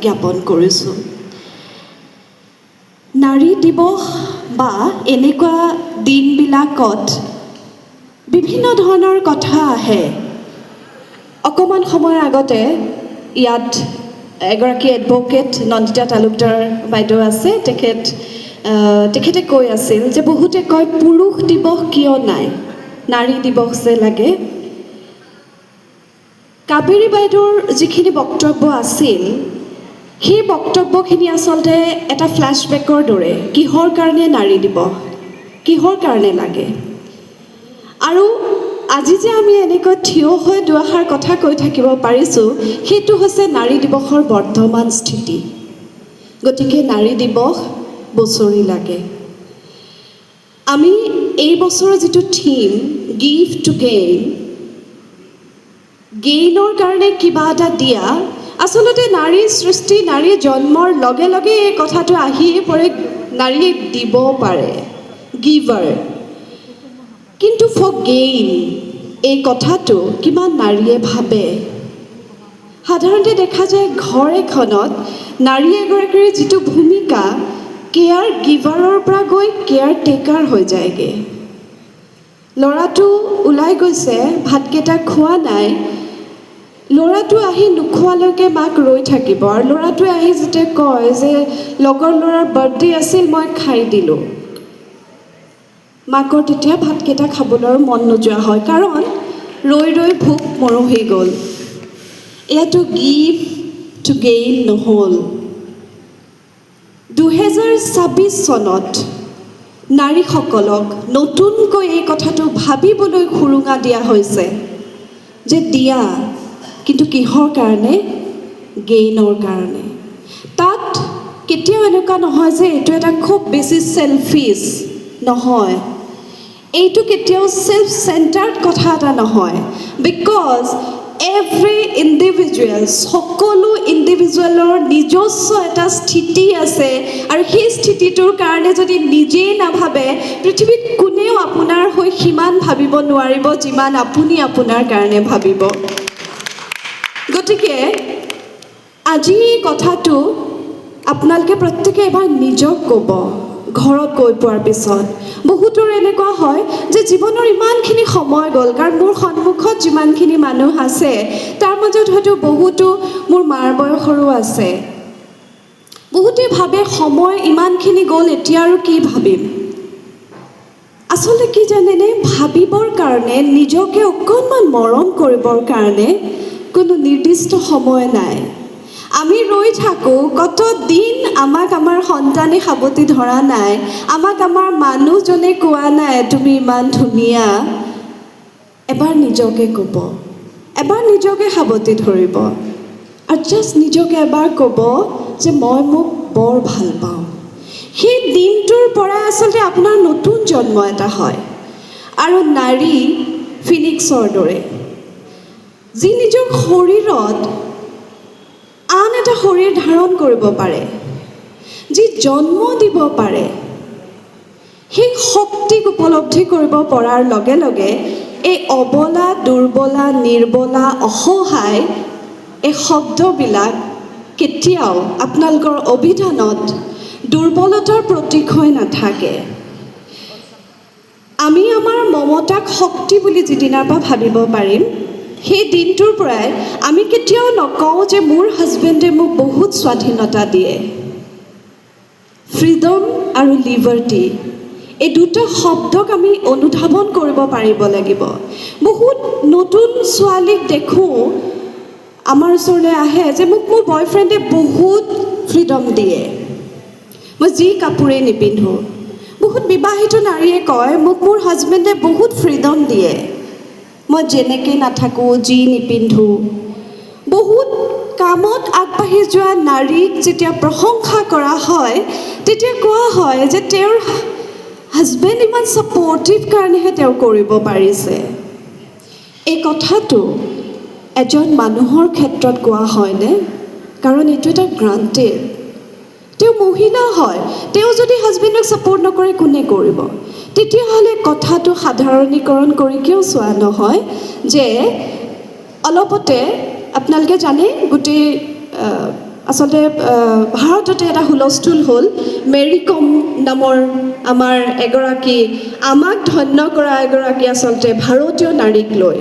জ্ঞাপন কৰিছোঁ। নাৰী দিৱস বা এনেকুৱা দিনবিলাকত বিভিন্ন ধৰণৰ কথা আহে। অকণমান সময়ৰ আগতে ইয়াত এগৰাকী এডভকেট নন্দিতা তালুকদাৰ বাইদেউ আছে, তেখেতে কৈ আছিল যে বহুতে কয় পুৰুষ দিৱস কিয় নাই, নাৰী দিৱস যে লাগে। কাবেৰী বাইদেউৰ যিখিনি বক্তব্য আছিল সেই বক্তব্যখিনি আচলতে এটা ফ্লেশ্ববেকৰ দৰে। কিহৰ কাৰণে নাৰী দিৱস, কিহৰ কাৰণে লাগে, আৰু আজি যে আমি এনেকৈ থিয় হৈ দুআষাৰ কথা কৈ থাকিব পাৰিছোঁ সেইটো হৈছে নাৰী দিৱসৰ বৰ্তমান স্থিতি। গতিকে নাৰী দিৱস বছৰি লাগে। আমি এই বছৰৰ যিটো থিম গিভ টু গেইন, গেইনৰ কাৰণে কিবা এটা দিয়া, আচলতে নাৰীৰ সৃষ্টি, নাৰীৰ জন্মৰ লগে লগে এই কথাটো আহিয়ে পৰে, নাৰীয়ে দিব পাৰে, গিভাৰ। কিন্তু ফৰ গেইন এই কথাটো কিমান নাৰীয়ে ভাবে। সাধাৰণতে দেখা যায় ঘৰ এখনত নাৰী এগৰাকীৰ যিটো ভূমিকা কেয়াৰ গিভাৰৰ পৰা গৈ কেয়াৰ টেকাৰ হৈ যায়গৈ। ল'ৰাটো ওলাই গৈছে, ভাতকেইটা খোৱা নাই, ল'ৰাটো আহি নোখোৱালৈকে মাক ৰৈ থাকিব, আৰু ল'ৰাটোৱে আহি যেতিয়া কয় যে লগৰ ল'ৰাৰ বাৰ্থডে আছিল মই খাই দিলোঁ, মাকৰ তেতিয়া ভাতকেইটা খাবলৈ মন নোযোৱা হয়, কাৰণ ৰৈ ৰৈ ভোক মৰহি গ'ল। এয়াতো গিভ টু গেইন নহ'ল। 2026 চনত নাৰীসকলক নতুনকৈ এই কথাটো ভাবিবলৈ সুৰুঙা দিয়া হৈছে যে দিয়া, কিন্তু কিহৰ কাৰণে, গেইনৰ কাৰণে। তাত কেতিয়াও এনেকুৱা নহয় যে এইটো এটা খুব বেছি চেলফিছ নহয়, এইটো কেতিয়াও চেল্ফ চেণ্টাৰ্ড কথা এটা নহয়। বিকজ এভৰি ইণ্ডিভিজুৱেল, সকলো ইণ্ডিভিজুৱেলৰ নিজস্ব এটা স্থিতি আছে, আৰু সেই স্থিতিটোৰ কাৰণে যদি নিজেই নাভাবে পৃথিৱীত কোনেও আপোনাৰ হৈ সিমান ভাবিব নোৱাৰিব যিমান আপুনি আপোনাৰ কাৰণে ভাবিব। গতিকে আজি এই কথাটো আপোনালোকে প্ৰত্যেকে এবাৰ নিজক ক'ব। ঘৰত গৈ পোৱাৰ পিছত বহুতৰ এনেকুৱা হয় যে জীৱনৰ ইমানখিনি সময় গ'ল, কাৰণ মোৰ সন্মুখত যিমানখিনি মানুহ আছে তাৰ মাজত হয়তো বহুতো মোৰ মাৰ বয়সৰো আছে। বহুতে ভাবে সময় ইমানখিনি গ'ল, এতিয়া আৰু কি ভাবিম। আচলতে কি জানেনে, ভাবিবৰ কাৰণে, নিজকে অকণমান মৰম কৰিবৰ কাৰণে কোনো নিৰ্দিষ্ট সময় নাই। আমি ৰৈ থাকোঁ, কত দিন আমাক আমাৰ সন্তানে সাৱটি ধৰা নাই, আমাক আমাৰ মানুহজনে কোৱা নাই তুমি ইমান ধুনীয়া। এবাৰ নিজকে ক'ব, এবাৰ নিজকে সাৱটি ধৰিব, আৰু জাষ্ট নিজকে এবাৰ ক'ব যে মই মোক বৰ ভাল পাওঁ। সেই দিনটোৰ পৰা আচলতে আপোনাৰ নতুন জন্ম এটা হয়। আৰু নাৰী ফিনিক্সৰ দৰে, যি নিজৰ শৰীৰত আন এটা শৰীৰ ধাৰণ কৰিব পাৰে, যি জন্ম দিব পাৰে, সেই শক্তিক উপলব্ধি কৰিব পৰাৰ লগে লগে এই অবলা, দুৰ্বলা, নিৰ্বলা, অসহায় এই শব্দবিলাক কেতিয়াও আপোনালোকৰ অভিধানত দুৰ্বলতাৰ প্ৰতীক হৈ নাথাকে। আমি আমাৰ মমতাক শক্তি বুলি যিদিনাৰ পৰা ভাবিব পাৰিম, সেই দিনটোৰ পৰাই আমি কেতিয়াও নকওঁ যে মোৰ হাজবেণ্ডে মোক বহুত স্বাধীনতা দিয়ে। ফ্ৰীডম আৰু লিবাৰ্টি এই দুটা শব্দক আমি অনুধাৱন কৰিব পাৰিব লাগিব। বহুত নতুন ছোৱালীক দেখোঁ আমাৰ ওচৰলৈ আহে যে মোক মোৰ বয়ফ্ৰেণ্ডে বহুত ফ্ৰীডম দিয়ে, মই যি কাপোৰেই নিপিন্ধোঁ। বহুত বিবাহিত নাৰীয়ে কয় মোক মোৰ হাজবেণ্ডে বহুত ফ্ৰীডম দিয়ে, মই যেনেকৈ নাথাকোঁ, যি নিপিন্ধোঁ। বহুত কামত আগবাঢ়ি যোৱা নাৰীক যেতিয়া প্ৰশংসা কৰা হয় তেতিয়া কোৱা হয় যে তেওঁৰ হাজবেণ্ড ইমান ছাপৰ্টিভ কাৰণেহে তেওঁ কৰিব পাৰিছে। এই কথাটো এজন মানুহৰ ক্ষেত্ৰত কোৱা হয়নে? কাৰণ এইটো এটা গ্ৰাণ্টেড। তেওঁ মহিলা হয়, তেওঁ যদি হাজবেণ্ডক ছাপৰ্ট নকৰে কোনে কৰিব? তেতিয়াহ'লে কথাটো সাধাৰণীকৰণ কৰি কিয় চোৱা নহয় যে অলপতে আপোনালোকে জানে গোটেই আচলতে ভাৰততে এটা হুলস্থুল হ'ল মেৰী কম নামৰ আমাৰ এগৰাকী আমাক ধন্য কৰা এগৰাকী আচলতে ভাৰতীয় নাৰীক লৈ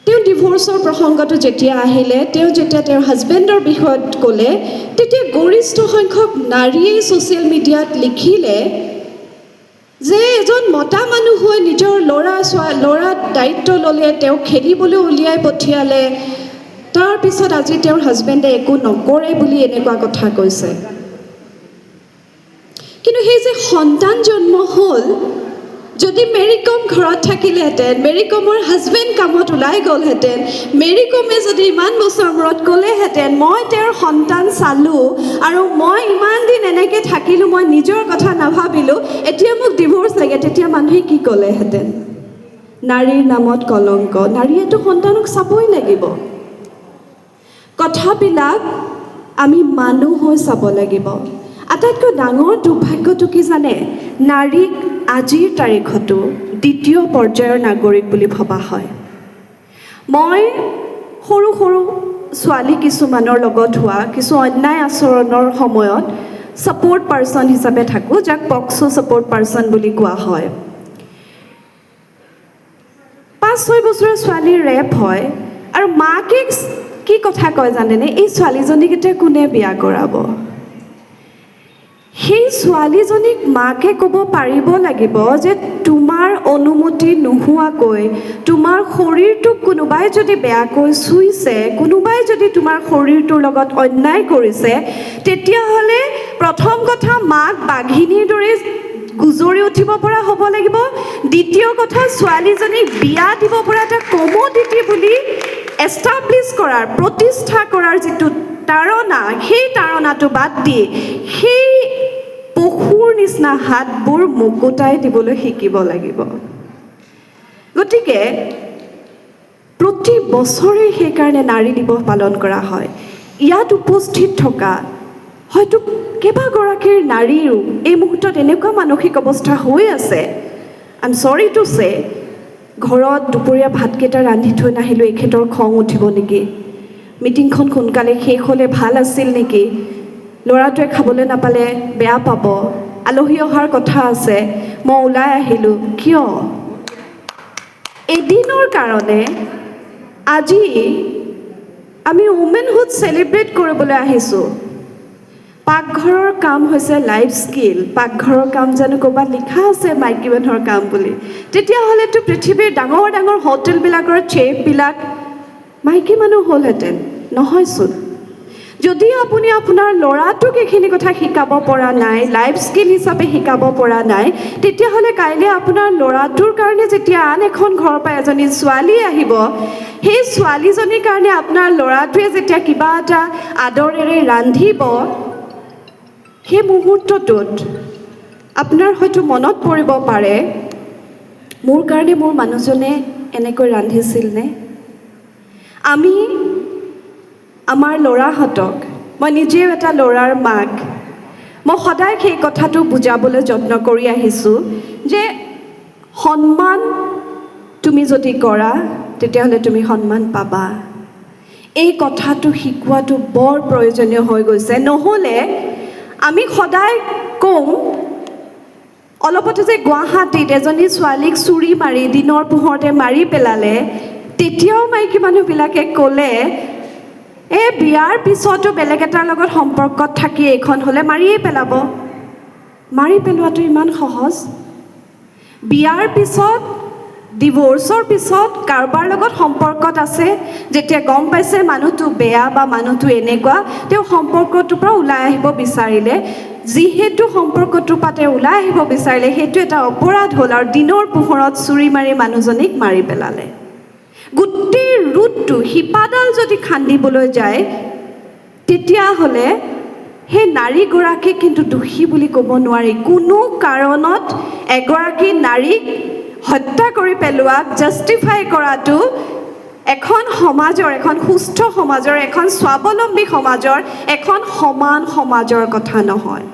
তেওঁ ডিভোৰ্চৰ প্ৰসংগটো যেতিয়া আহিলে তেওঁ যেতিয়া তেওঁৰ হাজবেণ্ডৰ বিষয়ত ক'লে তেতিয়া গৰিষ্ঠ সংখ্যক নাৰীয়ে ছ'চিয়েল মিডিয়াত লিখিলে যে এজন মতা মানুহ হৈ নিজৰ ল'ৰাৰ দায়িত্ব ল'লে তেওঁ খেলিবলৈ উলিয়াই পঠিয়ালে তাৰপিছত আজি তেওঁৰ হাজবেণ্ডে একো নকৰে বুলি এনেকুৱা কথা কৈছে কিন্তু সেই যে সন্তান জন্ম হ'ল যদি মেৰী কম ঘৰত থাকিলেহেঁতেন মেৰী কমৰ হাজবেণ্ড কামত ওলাই গ'লহেঁতেন মেৰী কমে যদি ইমান বছৰ মূৰত ক'লেহেঁতেন মই তেওঁৰ সন্তান চালোঁ আৰু মই ইমান দিন এনেকৈ থাকিলোঁ মই নিজৰ কথা নাভাবিলোঁ এতিয়া মোক ডিভোৰ্চ লাগে তেতিয়া মানুহে কি ক'লেহেঁতেন নাৰীৰ নামত কলংক নাৰীয়েতো সন্তানক চাবই লাগিব কথাবিলাক আমি মানুহ হৈ চাব লাগিব আটাইতকৈ ডাঙৰ দুৰ্ভাগ্যটো কি জানে নাৰীক আজিৰ তাৰিখতো দ্বিতীয় পৰ্যায়ৰ নাগৰিক বুলি ভবা হয় মই সৰু সৰু ছোৱালী কিছুমানৰ লগত হোৱা কিছু অন্যায় আচৰণৰ সময়ত ছাপোৰ্ট পাৰ্চন হিচাপে থাকোঁ যাক পক্সো ছাপোৰ্ট পাৰ্চন বুলি কোৱা হয় 5-6 বছৰৰ ছোৱালীৰ ৰেপ হয় আৰু মাকে কি কথা কয় জানেনে এই ছোৱালীজনীক এতিয়া কোনে বিয়া কৰাব সেই ছোৱালীজনীক মাকে ক'ব পাৰিব লাগিব যে তোমাৰ অনুমতি নোহোৱাকৈ তোমাৰ শৰীৰটোক কোনোবাই যদি বেয়াকৈ চুইছে কোনোবাই যদি তোমাৰ শৰীৰটোৰ লগত অন্যায় কৰিছে তেতিয়াহ'লে প্ৰথম কথা মাক বাঘিনীৰ দৰে গুজৰি উঠিব পৰা হ'ব লাগিব দ্বিতীয় কথা ছোৱালীজনীক বিয়া দিব পৰা এটা কমোডিটি বুলি এষ্টাব্লিছ কৰাৰ প্ৰতিষ্ঠা কৰাৰ যিটো তাৰণা সেই তাৰণাটো বাদ দি সেই পশুৰ নিচিনা হাতবোৰ মুকুতাই দিবলৈ শিকিব লাগিব গতিকে প্ৰতি বছৰে সেইকাৰণে নাৰী দিৱস পালন কৰা হয় ইয়াত উপস্থিত থকা হয়তো কেইবাগৰাকীৰ নাৰীৰো এই মুহূৰ্তত এনেকুৱা মানসিক অৱস্থা হৈ আছে আই এম চৰি টু চে ঘৰত দুপৰীয়া ভাতকেইটা ৰান্ধি থৈ নাহিলোঁ এখেতৰ খং উঠিব নেকি মিটিংখন সোনকালে শেষ হ'লে ভাল আছিল নেকি ল'ৰাটোৱে খাবলৈ নাপালে বেয়া পাব আলহী অহাৰ কথা আছে মই ওলাই আহিলোঁ কিয় এদিনৰ কাৰণে আজি আমি উমেনহুড চেলিব্ৰেট কৰিবলৈ আহিছোঁ পাকঘৰৰ কাম হৈছে লাইফ স্কিল পাকঘৰৰ কাম জানো ক'ৰবাত লিখা আছে মাইকী মানুহৰ কাম বুলি তেতিয়াহ'লেতো পৃথিৱীৰ ডাঙৰ ডাঙৰ হোটেলবিলাকৰ চেফবিলাক মাইকী মানুহ হ'লহেঁতেন নহয়চোন যদি আপুনি আপোনাৰ ল'ৰাটোক এইখিনি কথা শিকাব পৰা নাই লাইফ স্কিল হিচাপে শিকাব পৰা নাই তেতিয়াহ'লে কাইলৈ আপোনাৰ ল'ৰাটোৰ কাৰণে যেতিয়া আন এখন ঘৰৰ পৰা এজনী ছোৱালী আহিব সেই ছোৱালীজনীৰ কাৰণে আপোনাৰ ল'ৰাটোৱে যেতিয়া কিবা এটা আদৰেৰে ৰান্ধিব সেই মুহূৰ্তটোত আপোনাৰ হয়তো মনত পৰিব পাৰে মোৰ কাৰণে মোৰ মানুহজনে এনেকৈ ৰান্ধিছিলনে আমি আমাৰ ল'ৰাহঁতক মই নিজেও এটা ল'ৰাৰ মাক মই সদায় সেই কথাটো বুজাবলৈ যত্ন কৰি আহিছোঁ যে সন্মান তুমি যদি কৰা তেতিয়াহ'লে তুমি সন্মান পাবা এই কথাটো শিকোৱাটো বৰ প্ৰয়োজনীয় হৈ গৈছে নহ'লে আমি সদায় কওঁ অলপতে যে গুৱাহাটীত এজনী ছোৱালীক চুৰি মাৰি দিনৰ পোহৰতে মাৰি পেলালে তেতিয়াও মাইকী মানুহবিলাকে ক'লে এই বিয়াৰ পিছতো বেলেগ এটাৰ লগত সম্পৰ্কত থাকি এইখন হ'লে মাৰিয়েই পেলাব মাৰি পেলোৱাটো ইমান সহজ বিয়াৰ পিছত ডিভোৰ্চৰ পিছত কাৰোবাৰ লগত সম্পৰ্কত আছে যেতিয়া গম পাইছে মানুহটো বেয়া বা মানুহটো এনেকুৱা তেওঁ সম্পৰ্কটোৰ পৰা ওলাই আহিব বিচাৰিলে যিহেতু সম্পৰ্কটোৰ পৰা তেওঁ ওলাই আহিব বিচাৰিলে সেইটো এটা অপৰাধ হ'ল আৰু দিনৰ পোহৰত চুৰি মাৰি মানুহজনীক মাৰি পেলালে গোটেই ৰুটটো শিপাডাল যদি খান্দিবলৈ যায় তেতিয়াহ'লে সেই নাৰীগৰাকীক কিন্তু দোষী বুলি ক'ব নোৱাৰি কোনো কাৰণত এগৰাকী নাৰীক হত্যা কৰি পেলোৱাক জাষ্টিফাই কৰাটো এখন সমাজৰ এখন সুস্থ সমাজৰ এখন স্বাৱলম্বী সমাজৰ এখন সমান সমাজৰ কথা নহয়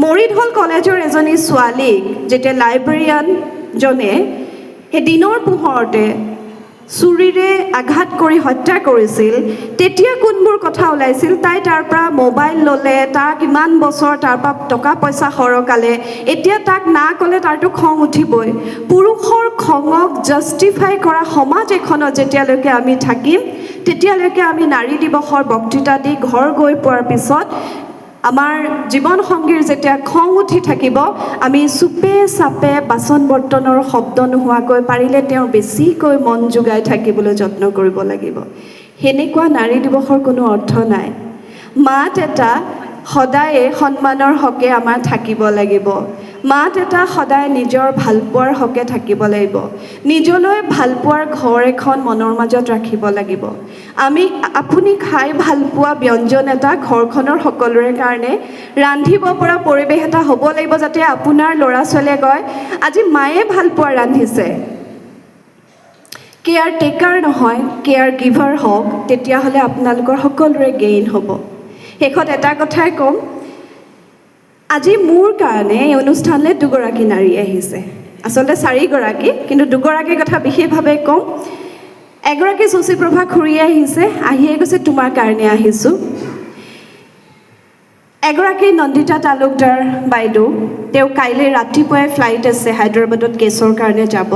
মৰিধল কলেজৰ এজনী ছোৱালীক যেতিয়া লাইব্ৰেৰিয়ানজনে সেই দিনৰ পোহৰতে চুৰিৰে আঘাত কৰি হত্যা কৰিছিল, তেতিয়া কোনবোৰ কথা ওলাইছিল? তাই তাৰ পৰা মোবাইল ল'লে, তাক ইমান বছৰ তাৰ পৰা টকা পইচা সৰকালে, এতিয়া তাক না ক'লে তাৰতো খং উঠিবই। পুৰুষৰ খঙক জাষ্টিফাই কৰা সমাজ এখনত যেতিয়ালৈকে আমি থাকিম, তেতিয়ালৈকে আমি নাৰী দিৱসৰ বক্তৃতা দি ঘৰ গৈ পোৱাৰ পিছত আমাৰ জীৱন সংগীৰ যেতিয়া খং উঠি থাকিব, আমি চুপে চাপে বাচন বৰ্তনৰ শব্দ নোহোৱাকৈ পাৰিলে তেওঁ বেছিকৈ মন যোগাই থাকিবলৈ যত্ন কৰিব লাগিব। সেনেকুৱা নাৰী দিৱসৰ কোনো অৰ্থ নাই। মাত এটা সদায়ে সন্মানৰ হকে আমাৰ থাকিব লাগিব। মাত এটা সদায় নিজৰ ভালপোৱাৰ হকে থাকিব লাগিব। নিজলৈ ভালপোৱাৰ ঘৰ এখন মনৰ মাজত ৰাখিব লাগিব। আপুনি খাই ভালপোৱা ব্যঞ্জন এটা ঘৰখনৰ সকলোৰে কাৰণে ৰান্ধিব পৰা পৰিৱেশ এটা হ'ব লাগিব, যাতে আপোনাৰ ল'ৰা ছোৱালীয়ে কয় আজি মায়ে ভালপোৱা ৰান্ধিছে। কেয়াৰ টেকাৰ নহয়, কেয়াৰ গিভাৰ হওক, তেতিয়াহ'লে আপোনালোকৰ সকলোৰে গেইন হ'ব। শেষত এটা কথাই ক'ম, আজি মোৰ কাৰণে এই অনুষ্ঠানলৈ দুগৰাকী নাৰী আহিছে, আচলতে 4গৰাকী, কিন্তু দুগৰাকীৰ কথা বিশেষভাৱে ক'ম। এগৰাকী শশীপ্ৰভা খুৰীয়ে আহিয়ে কৈছে তোমাৰ কাৰণে আহিছোঁ। এগৰাকী নন্দিতা তালুকদাৰ বাইদেউ, তেওঁ কাইলৈ ৰাতিপুৱাই ফ্লাইট আছে, হায়দৰাবাদত কেছৰ কাৰণে যাব।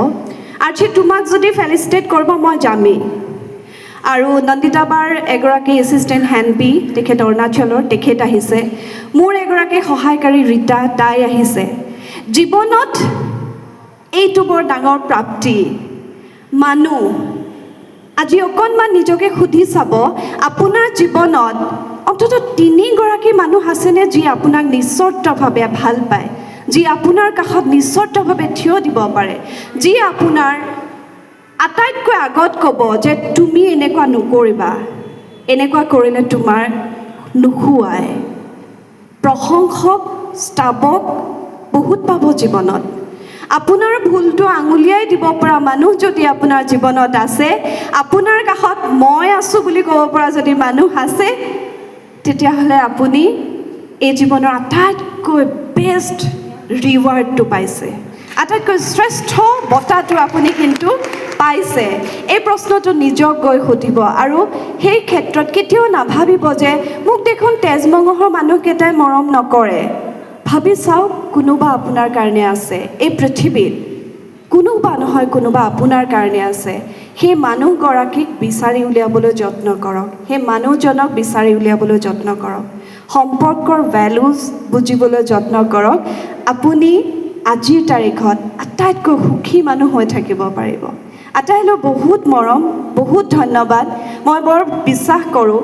আজি তোমাক যদি ফেলিচিটেট কৰিব মই যামেই। আৰু নন্দিতা বাৰ এগৰাকী এছিষ্টেণ্ট হেণ্ডবি, তেখেত অৰুণাচলৰ, তেখেত আহিছে। মোৰ এগৰাকী সহায়কাৰী ৰীতা, তাই আহিছে। জীৱনত এইটো বৰ ডাঙৰ প্ৰাপ্তি। মানুহ আজি অকণমান নিজকে সুধি চাব, আপোনাৰ জীৱনত অন্ততঃ 3গৰাকী মানুহ আছেনে যি আপোনাক নিস্বাৰ্থভাৱে ভাল পায়, যি আপোনাৰ কাষত নিস্বাৰ্থভাৱে থিয় দিব পাৰে, যি আপোনাৰ আটাইতকৈ আগত ক'ব যে তুমি এনেকুৱা নকৰিবা, এনেকুৱা কৰিলে তোমাৰ নোখোৱাই। প্ৰশংসক, স্তাৱক বহুত পাব জীৱনত। আপোনাৰ ভুলটো আঙুলিয়াই দিব পৰা মানুহ যদি আপোনাৰ জীৱনত আছে, আপোনাৰ কাষত মই আছোঁ বুলি ক'ব পৰা যদি মানুহ আছে, তেতিয়াহ'লে আপুনি এই জীৱনৰ আটাইতকৈ বেষ্ট ৰিৱাৰ্ডটো পাইছে, আটাইতকৈ শ্ৰেষ্ঠ বঁটাটো আপুনি কিন্তু পাইছে। এই প্ৰশ্নটো নিজক গৈ সুধিব, আৰু সেই ক্ষেত্ৰত কেতিয়াও নাভাবিব যে মোক দেখোন তেজমঙহৰ মানুহকেইটাই মৰম নকৰে। ভাবি চাওক, কোনোবা আপোনাৰ কাৰণে আছে এই পৃথিৱীত, কোনোবা নহয় কোনোবা আপোনাৰ কাৰণে আছে। সেই মানুহগৰাকীক বিচাৰি উলিয়াবলৈ যত্ন কৰক, সেই মানুহজনক বিচাৰি উলিয়াবলৈ যত্ন কৰক, সম্পৰ্কৰ ভেলুজ বুজিবলৈ যত্ন কৰক। আপুনি আজিৰ তাৰিখত আটাইতকৈ সুখী মানুহ হৈ থাকিব পাৰিব। আটাইলৈ বহুত মৰম, বহুত ধন্যবাদ। মই বৰ বিশ্বাস কৰোঁ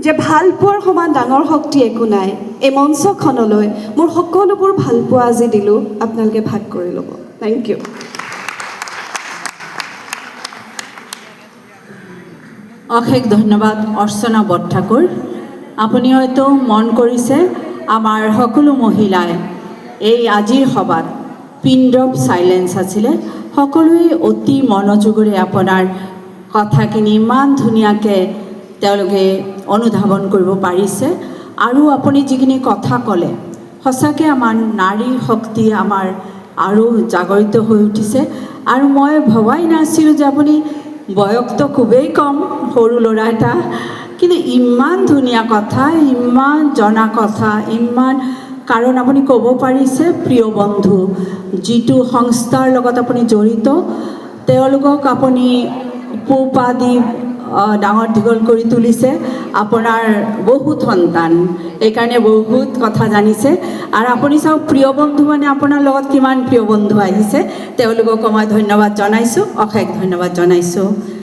যে ভালপোৱাৰ সমান ডাঙৰ শক্তি একো নাই। এই মঞ্চখনলৈ মোৰ সকলোবোৰ ভালপোৱা আজি দিলোঁ, আপোনালোকে ভাগ কৰি ল'ব। Thank you. অশেষ ধন্যবাদ অৰ্চনা বৰঠাকুৰ। আপুনি হয়তো মন কৰিছে আমাৰ সকলো মহিলাই এই আজিৰ সভাত পিন ড্ৰপ চাইলেঞ্চ আছিলে, সকলোৱে অতি মনোযোগেৰে আপোনাৰ কথাখিনি ইমান ধুনীয়াকৈ তেওঁলোকে অনুধাৱন কৰিব পাৰিছে। আৰু আপুনি যিখিনি কথা ক'লে, সঁচাকৈ আমাৰ নাৰী শক্তি আমাৰ আৰু জাগৰিত হৈ উঠিছে। আৰু মই ভবাই নাছিলোঁ যে আপুনি বয়সটো খুবেই কম, সৰু ল'ৰা এটা, কিন্তু ইমান ধুনীয়া কথা, ইমান জনা কথা, ইমান, কাৰণ আপুনি ক'ব পাৰিছে প্ৰিয় বন্ধু, যিটো সংস্থাৰ লগত আপুনি জড়িত, তেওঁলোকক আপুনি পোহপা দি ডাঙৰ দীঘল কৰি তুলিছে, আপোনাৰ বহুত সন্তান, এইকাৰণে বহুত কথা জানিছে। আৰু আপুনি চাওক, প্ৰিয় বন্ধু মানে আপোনাৰ লগত কিমান প্ৰিয় বন্ধু আহিছে, তেওঁলোকক মই ধন্যবাদ জনাইছোঁ, অশেষ ধন্যবাদ জনাইছোঁ।